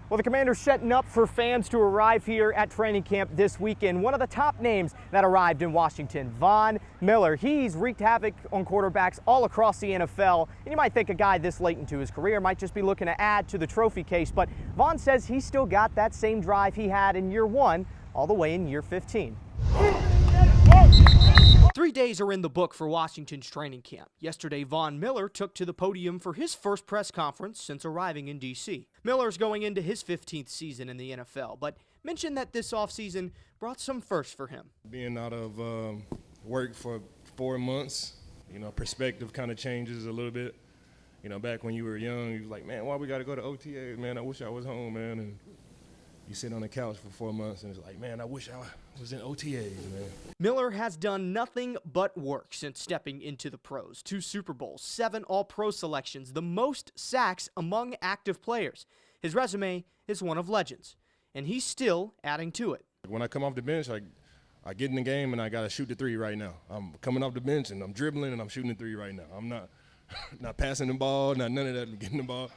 Well, the Commanders setting up for fans to arrive here at training camp this weekend. One of the top names that arrived in Washington, Von Miller. He's wreaked havoc on quarterbacks all across the NFL. And you might think a guy this late into his career might just be looking to add to the trophy case, but Von says he's still got that same drive he had in year 1 all the way in year 15. 3 days are in the book for Washington's training camp. Yesterday, Von Miller took to the podium for his first press conference since arriving in D.C. Miller's going into his 15th season in the NFL, but mentioned that this offseason brought some firsts for him. Being out of work for 4 months, perspective kind of changes a little bit. Back when you were young, you was like, man, why we got to go to OTAs, man? I wish I was home, man. And you sit on the couch for 4 months and it's like, man, I wish I was in OTAs, man. Miller has done nothing but work since stepping into the pros. 2 Super Bowls, 7 All-Pro selections, the most sacks among active players. His resume is one of legends, and he's still adding to it. When I come off the bench, I get in the game and I got to shoot the 3 right now. I'm coming off the bench and I'm dribbling and I'm shooting the 3 right now. I'm not passing the ball, none of that. I'm getting the ball.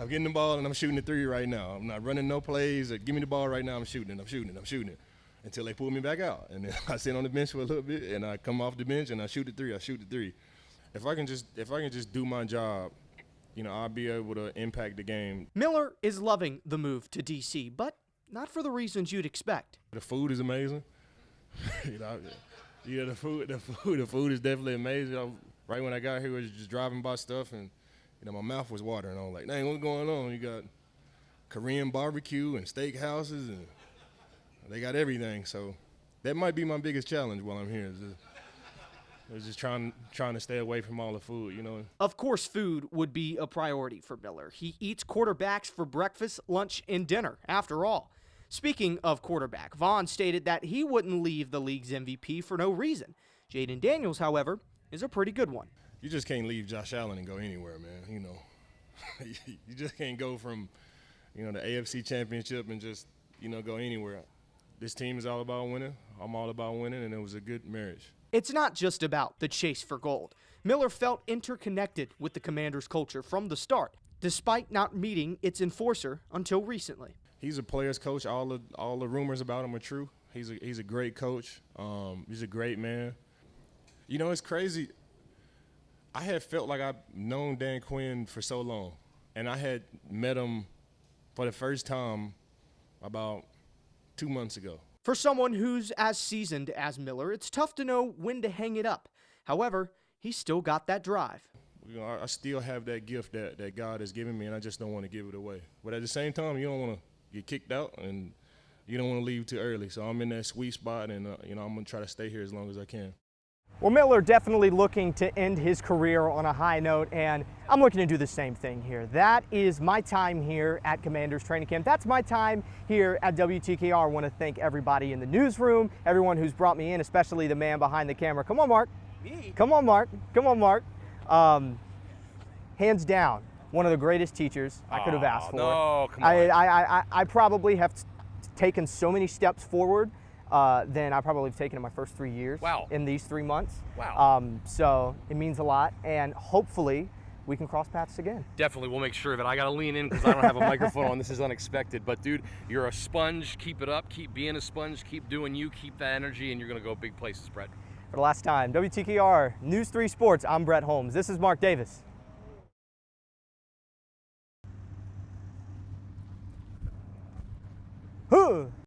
I'm getting the ball and I'm shooting the 3 right now. I'm not running no plays. Give me the ball right now. I'm shooting it until they pull me back out. And then I sit on the bench for a little bit and I come off the bench and I shoot the 3. If I can just do my job, I'll be able to impact the game. Miller is loving the move to D.C., but not for the reasons you'd expect. The food is amazing. The food is definitely amazing. Right when I got here, I was just driving by stuff and my mouth was watering. I was like, dang, what's going on? You got Korean barbecue and steak houses, and they got everything. So that might be my biggest challenge while I'm here. Is just trying to stay away from all the food, Of course, food would be a priority for Miller. He eats quarterbacks for breakfast, lunch, and dinner, after all. Speaking of quarterback, Von stated that he wouldn't leave the league's MVP for no reason. Jaden Daniels, however, is a pretty good one. You just can't leave Josh Allen and go anywhere, man. You just can't go from, the AFC Championship and just, go anywhere. This team is all about winning. I'm all about winning, and it was a good marriage. It's not just about the chase for gold. Miller felt interconnected with the Commanders' culture from the start, despite not meeting its enforcer until recently. He's a player's coach. All the rumors about him are true. He's a great coach. He's a great man. It's crazy. I had felt like I've known Dan Quinn for so long, and I had met him for the first time about 2 months ago. For someone who's as seasoned as Miller, it's tough to know when to hang it up. However, he's still got that drive. I still have that gift that God has given me, and I just don't want to give it away. But at the same time, you don't want to get kicked out, and you don't want to leave too early. So I'm in that sweet spot, and I'm going to try to stay here as long as I can. Well, Miller definitely looking to end his career on a high note, and I'm looking to do the same thing here. That is my time here at Commanders Training Camp. That's my time here at WTKR. I want to thank everybody in the newsroom, everyone who's brought me in, especially the man behind the camera. Come on, Mark. Me? Come on, Mark. Come on, Mark. Hands down, one of the greatest teachers I could have asked for. No, come on. I probably have taken so many steps forward than I probably have taken in my first 3 years. Wow. In these 3 months. Wow. So it means a lot, and hopefully we can cross paths again. Definitely, we'll make sure of it. I got to lean in because I don't have a microphone on. This is unexpected. But, dude, you're a sponge. Keep it up. Keep being a sponge. Keep doing you. Keep that energy, and you're going to go big places, Brett. For the last time, WTKR News 3 Sports, I'm Brett Holmes. This is Marc Davis. Huh.